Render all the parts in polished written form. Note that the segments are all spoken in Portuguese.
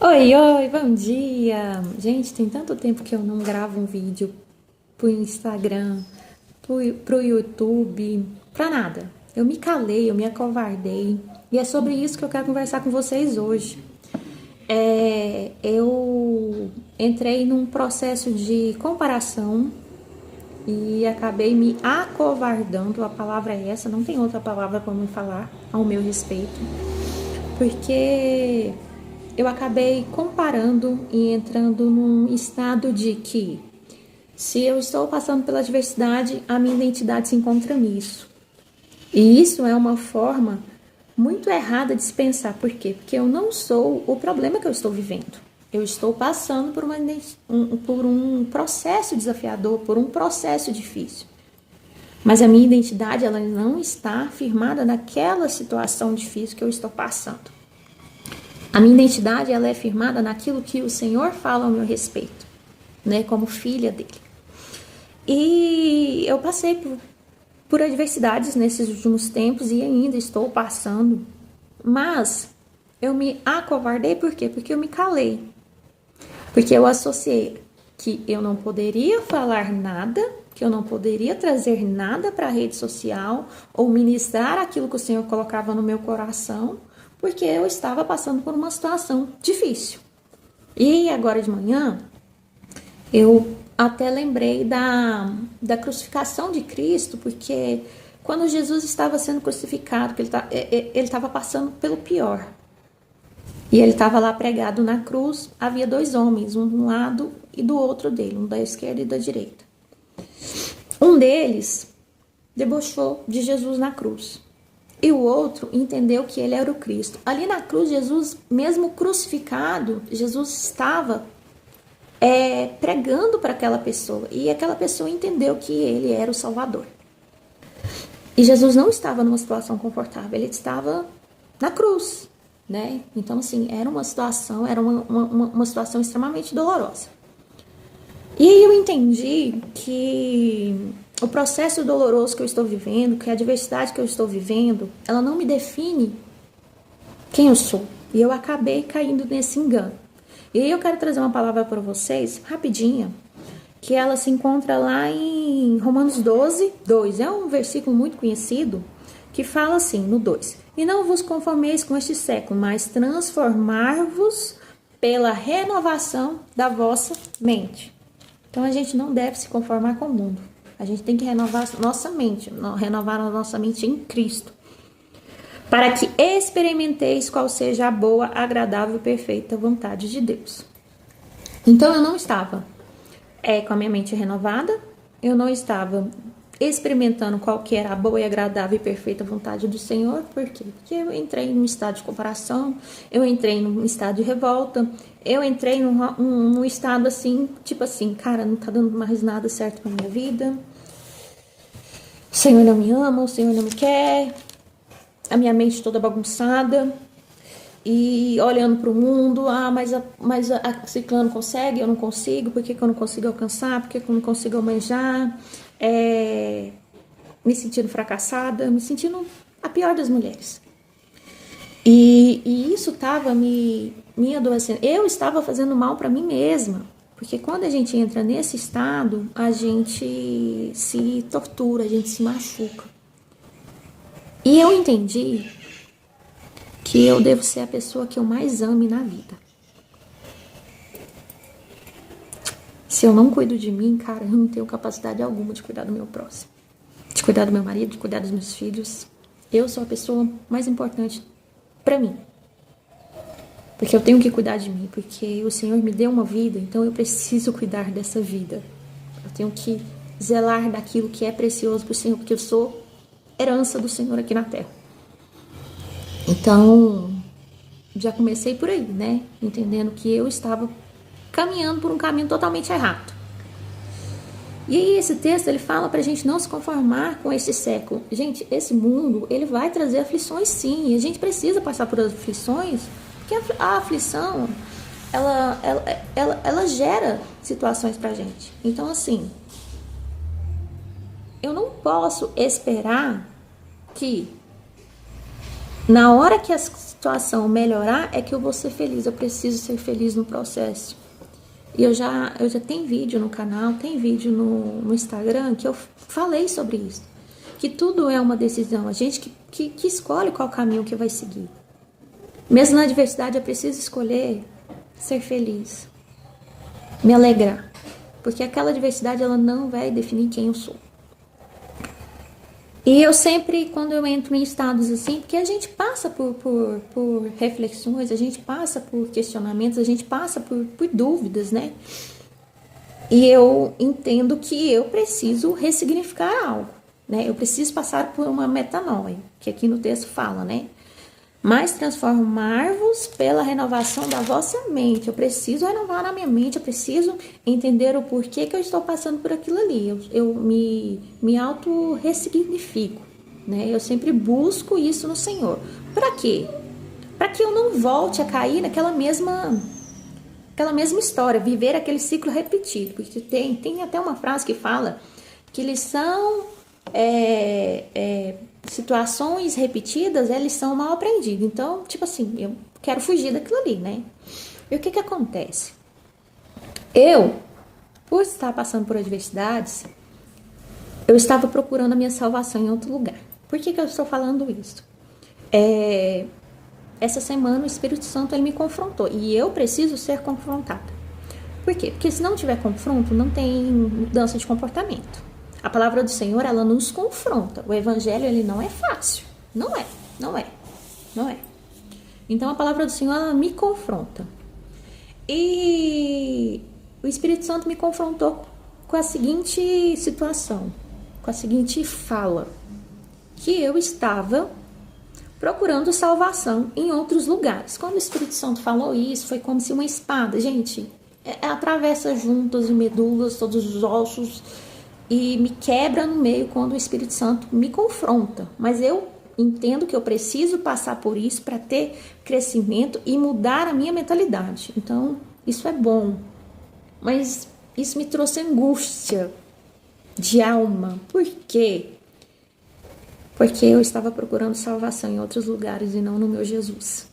Oi, oi, bom dia! Gente, tem tanto tempo que eu não gravo um vídeo pro Instagram, pro YouTube, pra nada. Eu me calei, eu me acovardei e é sobre isso que eu quero conversar com vocês hoje. Eu entrei num processo de comparação e acabei me acovardando, a palavra é essa, não tem outra palavra para me falar ao meu respeito, porque eu acabei comparando e entrando num estado de que, se eu estou passando pela adversidade, a minha identidade se encontra nisso. E isso é uma forma muito errada de se pensar. Por quê? Porque eu não sou o problema que eu estou vivendo. Eu estou passando por um processo desafiador, por um processo difícil. Mas a minha identidade, ela não está firmada naquela situação difícil que eu estou passando. A minha identidade, ela é firmada naquilo que o Senhor fala ao meu respeito, né, como filha dele. E eu passei por adversidades nesses últimos tempos e ainda estou passando, mas eu me acovardei. Por quê? Porque eu me calei, porque eu associei que eu não poderia falar nada, que eu não poderia trazer nada para a rede social ou ministrar aquilo que o Senhor colocava no meu coração, porque eu estava passando por uma situação difícil. E agora de manhã, eu até lembrei da crucificação de Cristo, porque quando Jesus estava sendo crucificado, que ele estava passando pelo pior, e ele estava lá pregado na cruz, havia dois homens, um de um lado e do outro dele, um da esquerda e da direita. Um deles debochou de Jesus na cruz. E o outro entendeu que ele era o Cristo. Ali na cruz, Jesus, mesmo crucificado, Jesus estava pregando para aquela pessoa. E aquela pessoa entendeu que ele era o Salvador. E Jesus não estava numa situação confortável, ele estava na cruz, né? Então, assim, era uma situação extremamente dolorosa. E aí eu entendi que o processo doloroso que eu estou vivendo, que a adversidade que eu estou vivendo, ela não me define quem eu sou. E eu acabei caindo nesse engano. E aí eu quero trazer uma palavra para vocês, rapidinha, que ela se encontra lá em Romanos 12, 2. É um versículo muito conhecido, que fala assim, no 2. E não vos conformeis com este século, mas transformar-vos pela renovação da vossa mente. Então a gente não deve se conformar com o mundo. A gente tem que renovar nossa mente, renovar a nossa mente em Cristo, para que experimenteis qual seja a boa, agradável e perfeita vontade de Deus. Então eu não estava com a minha mente renovada, eu não estava experimentando qual que era a boa e agradável e perfeita vontade do Senhor. Por quê? Porque eu entrei num estado de comparação, eu entrei num estado de revolta, eu entrei num estado assim, tipo assim, cara, não tá dando mais nada certo pra minha vida, o Senhor não me ama, o Senhor não me quer, a minha mente toda bagunçada, e olhando para o mundo, mas a ciclano consegue, eu não consigo, por que eu não consigo alcançar, por que eu não consigo almejar, me sentindo fracassada, me sentindo a pior das mulheres. E isso estava me adoecendo, eu estava fazendo mal para mim mesma, porque quando a gente entra nesse estado, a gente se tortura, a gente se machuca. E eu entendi que eu devo ser a pessoa que eu mais ame na vida. Se eu não cuido de mim, cara, eu não tenho capacidade alguma de cuidar do meu próximo, de cuidar do meu marido, de cuidar dos meus filhos. Eu sou a pessoa mais importante pra mim, porque eu tenho que cuidar de mim, porque o Senhor me deu uma vida, então eu preciso cuidar dessa vida. Eu tenho que zelar daquilo que é precioso pro Senhor, porque eu sou herança do Senhor aqui na terra. Então, já comecei por aí, né? Entendendo que eu estava caminhando por um caminho totalmente errado. E aí esse texto, ele fala pra gente não se conformar com esse século. Gente, esse mundo, ele vai trazer aflições sim, e a gente precisa passar por aflições, porque a aflição, ela gera situações pra gente. Então, assim, eu não posso esperar que na hora que as situação melhorar, é que eu vou ser feliz. Eu preciso ser feliz no processo. E eu já tenho vídeo no canal, tem vídeo no Instagram que eu falei sobre isso. Que tudo é uma decisão. A gente que escolhe qual caminho que vai seguir. Mesmo na adversidade, eu preciso escolher ser feliz. Me alegrar. Porque aquela adversidade, ela não vai definir quem eu sou. E eu sempre, quando eu entro em estados assim, porque a gente passa por reflexões, a gente passa por questionamentos, a gente passa por dúvidas, né? E eu entendo que eu preciso ressignificar algo, né? Eu preciso passar por uma metanoia, que aqui no texto fala, né? Mas transformar-vos pela renovação da vossa mente. Eu preciso renovar a minha mente, eu preciso entender o porquê que eu estou passando por aquilo ali. Eu me auto-ressignifico, né? Eu sempre busco isso no Senhor. Para quê? Para que eu não volte a cair naquela mesma história, viver aquele ciclo repetido. Porque tem até uma frase que fala que lição situações repetidas, eles são mal aprendidos. Então, tipo assim, eu quero fugir daquilo ali, né? E o que acontece? Eu, por estar passando por adversidades, eu estava procurando a minha salvação em outro lugar. Por que eu estou falando isso? Essa semana o Espírito Santo ele me confrontou e eu preciso ser confrontada. Por quê? Porque se não tiver confronto, não tem mudança de comportamento. A palavra do Senhor, ela nos confronta. O evangelho, ele não é fácil. Não é. Então, a palavra do Senhor, ela me confronta. E o Espírito Santo me confrontou com a seguinte situação, com a seguinte fala, que eu estava procurando salvação em outros lugares. Quando o Espírito Santo falou isso, foi como se uma espada, gente, atravessa juntas e medulas, todos os ossos, e me quebra no meio quando o Espírito Santo me confronta. Mas eu entendo que eu preciso passar por isso para ter crescimento e mudar a minha mentalidade. Então, isso é bom. Mas isso me trouxe angústia de alma. Por quê? Porque eu estava procurando salvação em outros lugares e não no meu Jesus.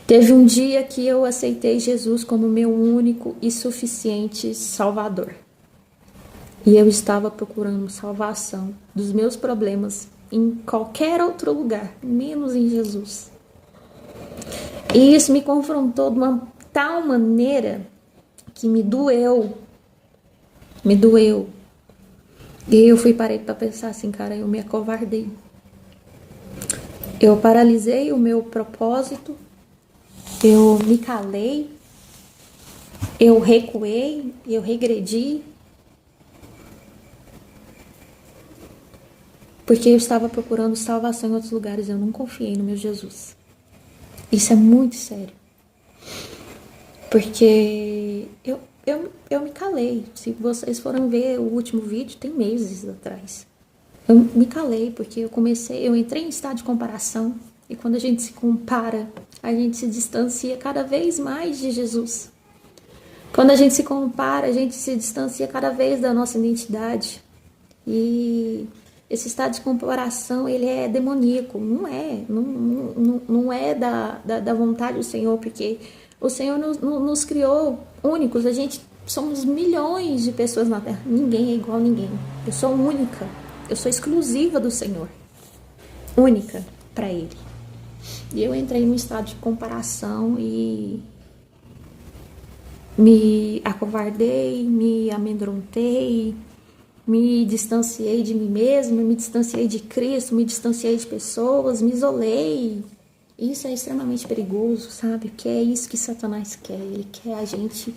Teve um dia que eu aceitei Jesus como meu único e suficiente Salvador. E eu estava procurando salvação dos meus problemas em qualquer outro lugar, menos em Jesus. E isso me confrontou de uma tal maneira que me doeu. E eu parei para pensar assim, cara, eu me acovardei. Eu paralisei o meu propósito, eu me calei, eu recuei, eu regredi. Porque eu estava procurando salvação em outros lugares, eu não confiei no meu Jesus. Isso é muito sério. Porque eu me calei. Se vocês forem ver o último vídeo, tem meses atrás. Eu me calei porque eu entrei em estado de comparação. E quando a gente se compara, a gente se distancia cada vez mais de Jesus. Quando a gente se compara, a gente se distancia cada vez da nossa identidade. E esse estado de comparação, ele é demoníaco, não é da vontade do Senhor, porque o Senhor nos criou únicos, somos milhões de pessoas na Terra, ninguém é igual a ninguém, eu sou única, eu sou exclusiva do Senhor, única para Ele. E eu entrei num estado de comparação e me acovardei, me amedrontei, me distanciei de mim mesma, me distanciei de Cristo, me distanciei de pessoas, me isolei. Isso é extremamente perigoso, sabe? Que é isso que Satanás quer. Ele quer a gente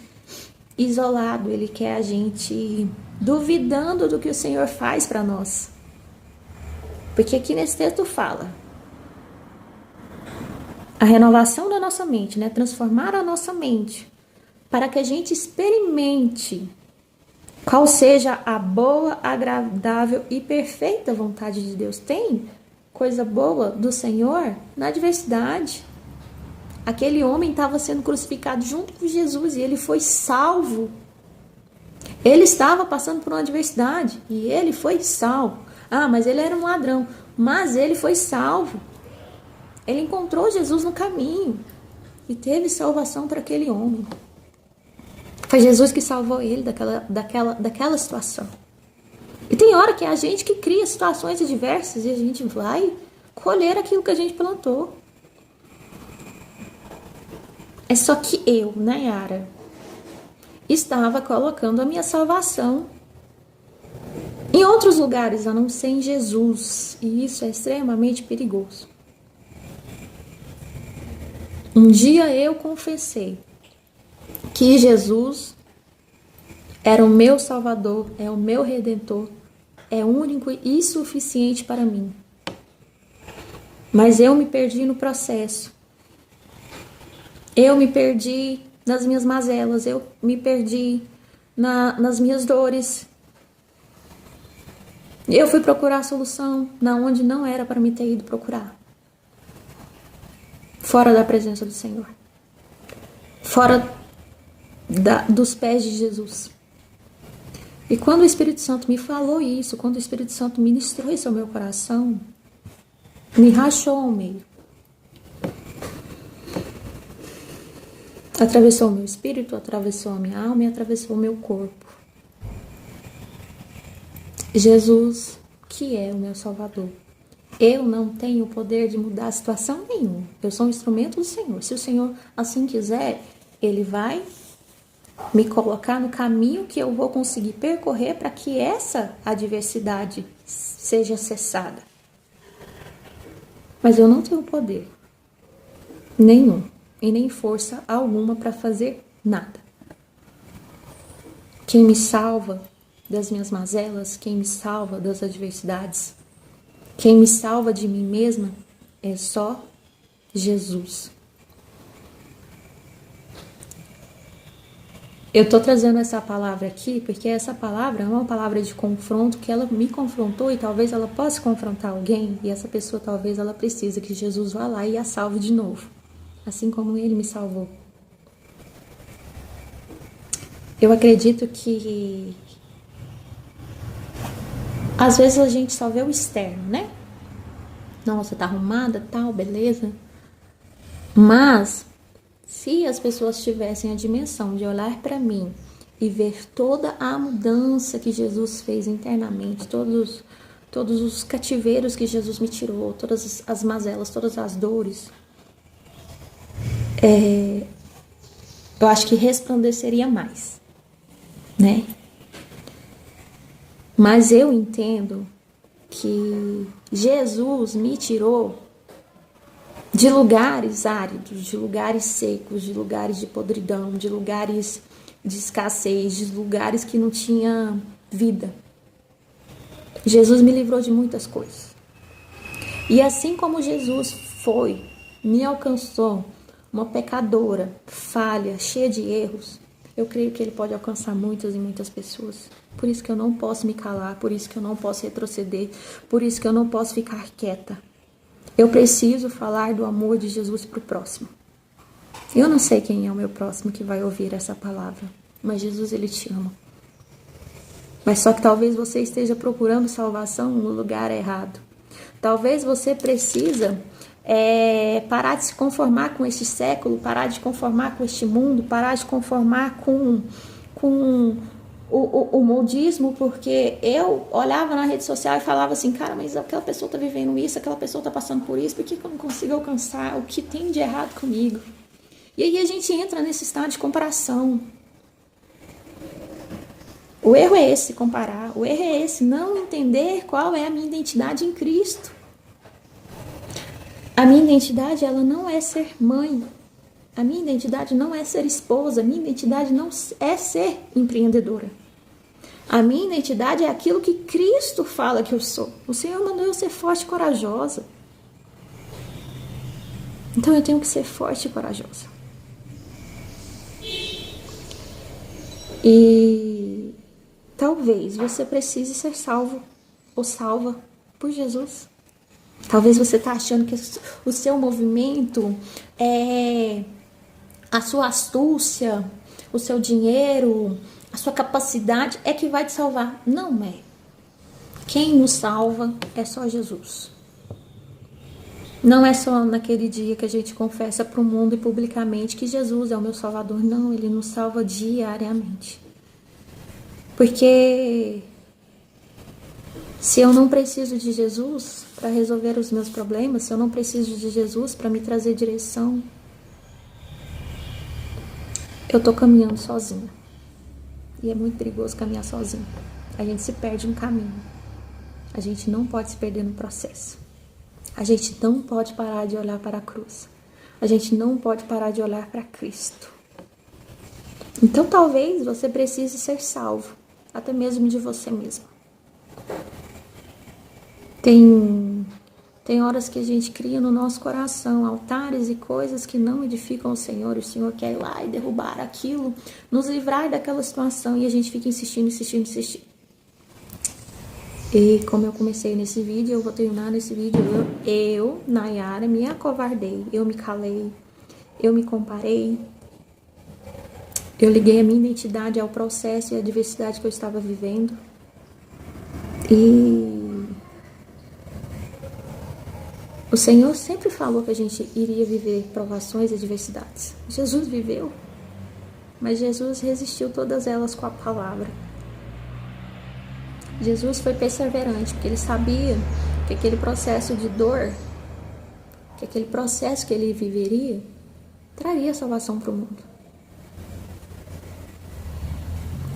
isolado, ele quer a gente duvidando do que o Senhor faz para nós. Porque aqui nesse texto fala a renovação da nossa mente, né? Transformar a nossa mente para que a gente experimente qual seja a boa, agradável e perfeita vontade de Deus. Tem coisa boa do Senhor na adversidade. Aquele homem estava sendo crucificado junto com Jesus e ele foi salvo. Ele estava passando por uma adversidade e ele foi salvo. Ah, mas ele era um ladrão, mas ele foi salvo. Ele encontrou Jesus no caminho e teve salvação para aquele homem. Foi Jesus que salvou ele daquela situação. E tem hora que é a gente que cria situações adversas e a gente vai colher aquilo que a gente plantou. É só que eu, Nayara, estava colocando a minha salvação em outros lugares, a não ser em Jesus. E isso é extremamente perigoso. Um dia eu confessei que Jesus era o meu Salvador, é o meu Redentor, é único e suficiente para mim. Mas eu me perdi no processo. Eu me perdi nas minhas mazelas, eu me perdi nas minhas dores. Eu fui procurar a solução na onde não era para me ter ido procurar. Fora da presença do Senhor. Fora dos pés de Jesus. E quando o Espírito Santo me falou isso, quando o Espírito Santo ministrou isso ao meu coração, me rachou ao meio. Atravessou o meu espírito, atravessou a minha alma e atravessou o meu corpo. Jesus, que é o meu Salvador. Eu não tenho o poder de mudar a situação nenhuma. Eu sou um instrumento do Senhor. Se o Senhor assim quiser, Ele vai me colocar no caminho que eu vou conseguir percorrer para que essa adversidade seja cessada. Mas eu não tenho poder nenhum e nem força alguma para fazer nada. Quem me salva das minhas mazelas, quem me salva das adversidades, quem me salva de mim mesma é só Jesus. Eu estou trazendo essa palavra aqui porque essa palavra é uma palavra de confronto que ela me confrontou e talvez ela possa confrontar alguém e essa pessoa talvez ela precise que Jesus vá lá e a salve de novo, assim como Ele me salvou. Eu acredito que às vezes a gente só vê o externo, né? Nossa, tá arrumada, tal, beleza. Mas se as pessoas tivessem a dimensão de olhar para mim e ver toda a mudança que Jesus fez internamente, todos os cativeiros que Jesus me tirou, todas as mazelas, todas as dores, eu acho que resplandeceria mais, né? Mas eu entendo que Jesus me tirou de lugares áridos, de lugares secos, de lugares de podridão, de lugares de escassez, de lugares que não tinha vida. Jesus me livrou de muitas coisas. E assim como Jesus me alcançou, uma pecadora, falha, cheia de erros, eu creio que Ele pode alcançar muitas e muitas pessoas. Por isso que eu não posso me calar, por isso que eu não posso retroceder, por isso que eu não posso ficar quieta. Eu preciso falar do amor de Jesus para o próximo. Eu não sei quem é o meu próximo que vai ouvir essa palavra, mas Jesus, Ele te ama. Mas só que talvez você esteja procurando salvação no lugar errado. Talvez você precisa parar de se conformar com este século, parar de conformar com este mundo, parar de conformar com o modismo, porque eu olhava na rede social e falava assim, cara, mas aquela pessoa tá vivendo isso, aquela pessoa tá passando por isso, por que eu não consigo alcançar? O que tem de errado comigo? E aí a gente entra nesse estado de comparação. O erro é esse, comparar. O erro é esse, não entender qual é a minha identidade em Cristo. A minha identidade, ela não é ser mãe. A minha identidade não é ser esposa. A minha identidade não é ser empreendedora. A minha identidade é aquilo que Cristo fala que eu sou. O Senhor mandou eu ser forte e corajosa. Então eu tenho que ser forte e corajosa. E talvez você precise ser salvo ou salva por Jesus. Talvez você está achando que o seu movimento é a sua astúcia, o seu dinheiro, a sua capacidade é que vai te salvar. Não é. Quem nos salva é só Jesus. Não é só naquele dia que a gente confessa para o mundo e publicamente que Jesus é o meu Salvador. Não, Ele nos salva diariamente. Porque se eu não preciso de Jesus para resolver os meus problemas, se eu não preciso de Jesus para me trazer direção, eu tô caminhando sozinha. E é muito perigoso caminhar sozinho. A gente se perde no caminho. A gente não pode se perder no processo. A gente não pode parar de olhar para a cruz. A gente não pode parar de olhar para Cristo. Então talvez você precise ser salvo, até mesmo de você mesmo. Tem horas que a gente cria no nosso coração altares e coisas que não edificam o Senhor. O Senhor quer ir lá e derrubar aquilo, nos livrar daquela situação, e a gente fica insistindo. E como eu comecei nesse vídeo, eu vou terminar nesse vídeo. Eu, Nayara, me acovardei, eu me calei, eu me comparei, eu liguei a minha identidade ao processo e à adversidade que eu estava vivendo. E o Senhor sempre falou que a gente iria viver provações e adversidades. Jesus viveu, mas Jesus resistiu todas elas com a palavra. Jesus foi perseverante, porque ele sabia que aquele processo de dor, que aquele processo que ele viveria, traria salvação para o mundo.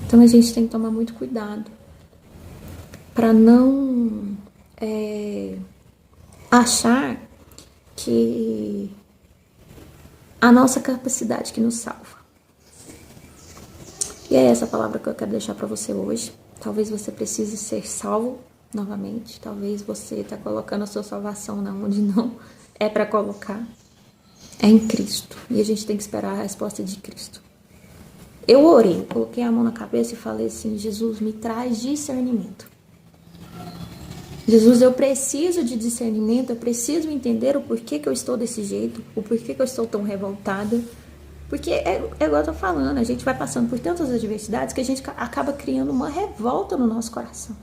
Então a gente tem que tomar muito cuidado para não achar que a nossa capacidade que nos salva. E é essa palavra que eu quero deixar para você hoje. Talvez você precise ser salvo novamente. Talvez você está colocando a sua salvação onde não é para colocar. É em Cristo. E a gente tem que esperar a resposta de Cristo. Eu orei, coloquei a mão na cabeça e falei assim: Jesus, me traz discernimento. Jesus, eu preciso de discernimento, eu preciso entender o porquê que eu estou desse jeito, o porquê que eu estou tão revoltada. Porque é igual eu tô falando, a gente vai passando por tantas adversidades que a gente acaba criando uma revolta no nosso coração.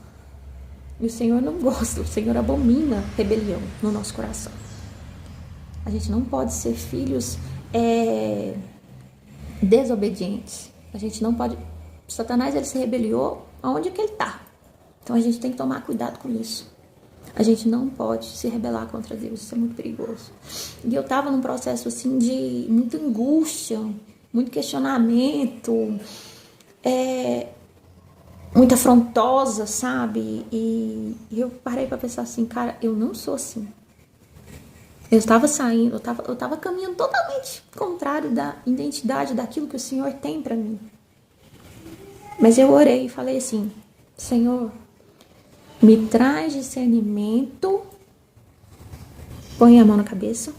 E o Senhor não gosta, o Senhor abomina rebelião no nosso coração. A gente não pode ser filhos desobedientes. A gente não pode... Satanás, ele se rebeliou aonde que ele tá. Então a gente tem que tomar cuidado com isso. A gente não pode se rebelar contra Deus, isso é muito perigoso. E eu tava num processo assim de muita angústia, muito questionamento, muito afrontosa, sabe? E eu parei pra pensar assim, cara, eu não sou assim. Eu estava saindo, eu tava caminhando totalmente contrário da identidade, daquilo que o Senhor tem pra mim. Mas eu orei e falei assim: Senhor, me traz discernimento. Põe a mão na cabeça.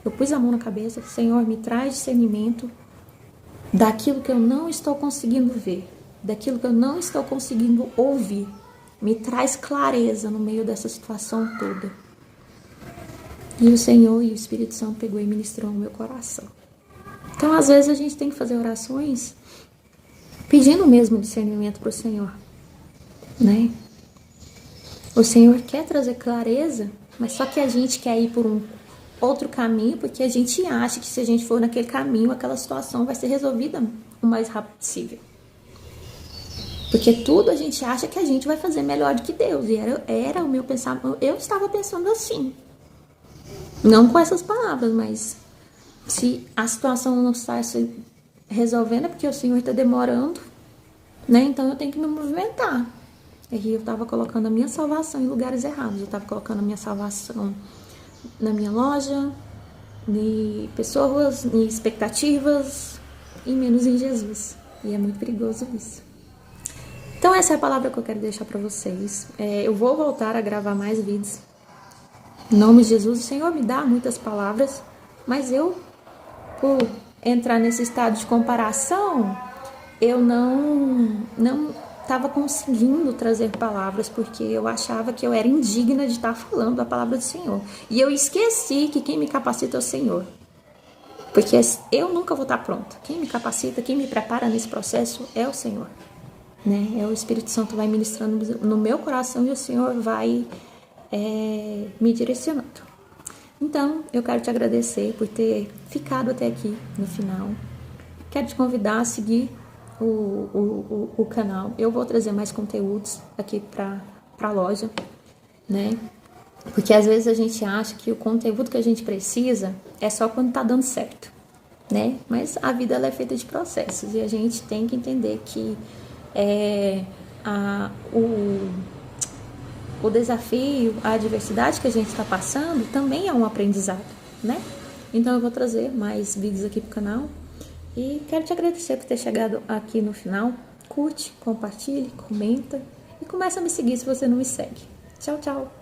Eu pus a mão na cabeça. Senhor, me traz discernimento daquilo que eu não estou conseguindo ver, daquilo que eu não estou conseguindo ouvir. Me traz clareza no meio dessa situação toda. E o Senhor e o Espírito Santo pegou e ministrou no meu coração. Então, às vezes, a gente tem que fazer orações pedindo mesmo discernimento para o Senhor, né? O Senhor quer trazer clareza, mas só que a gente quer ir por um outro caminho, porque a gente acha que se a gente for naquele caminho, aquela situação vai ser resolvida o mais rápido possível. Porque tudo a gente acha que a gente vai fazer melhor do que Deus. E era o meu pensamento. Eu estava pensando assim. Não com essas palavras, mas se a situação não está se resolvendo é porque o Senhor está demorando, né? Então eu tenho que me movimentar. E eu estava colocando a minha salvação em lugares errados. Eu estava colocando a minha salvação na minha loja, em pessoas, em expectativas, e menos em Jesus. E é muito perigoso isso. Então essa é a palavra que eu quero deixar para vocês. Eu vou voltar a gravar mais vídeos. Em nome de Jesus, o Senhor me dá muitas palavras, mas eu, por entrar nesse estado de comparação, eu não estava conseguindo trazer palavras, porque eu achava que eu era indigna de estar falando a palavra do Senhor. E eu esqueci que quem me capacita é o Senhor. Porque eu nunca vou estar pronta. Quem me capacita, quem me prepara nesse processo é o Senhor. Né? É o Espírito Santo vai ministrando no meu coração e o Senhor vai me direcionando. Então, eu quero te agradecer por ter ficado até aqui no final. Quero te convidar a seguir o canal. Eu vou trazer mais conteúdos aqui para a loja, né? Porque às vezes a gente acha que o conteúdo que a gente precisa é só quando tá dando certo, né? Mas a vida ela é feita de processos e a gente tem que entender que o desafio, a adversidade que a gente está passando também é um aprendizado, né? Então eu vou trazer mais vídeos aqui pro canal e quero te agradecer por ter chegado aqui no final. Curte, compartilhe, comenta e começa a me seguir se você não me segue. Tchau, tchau!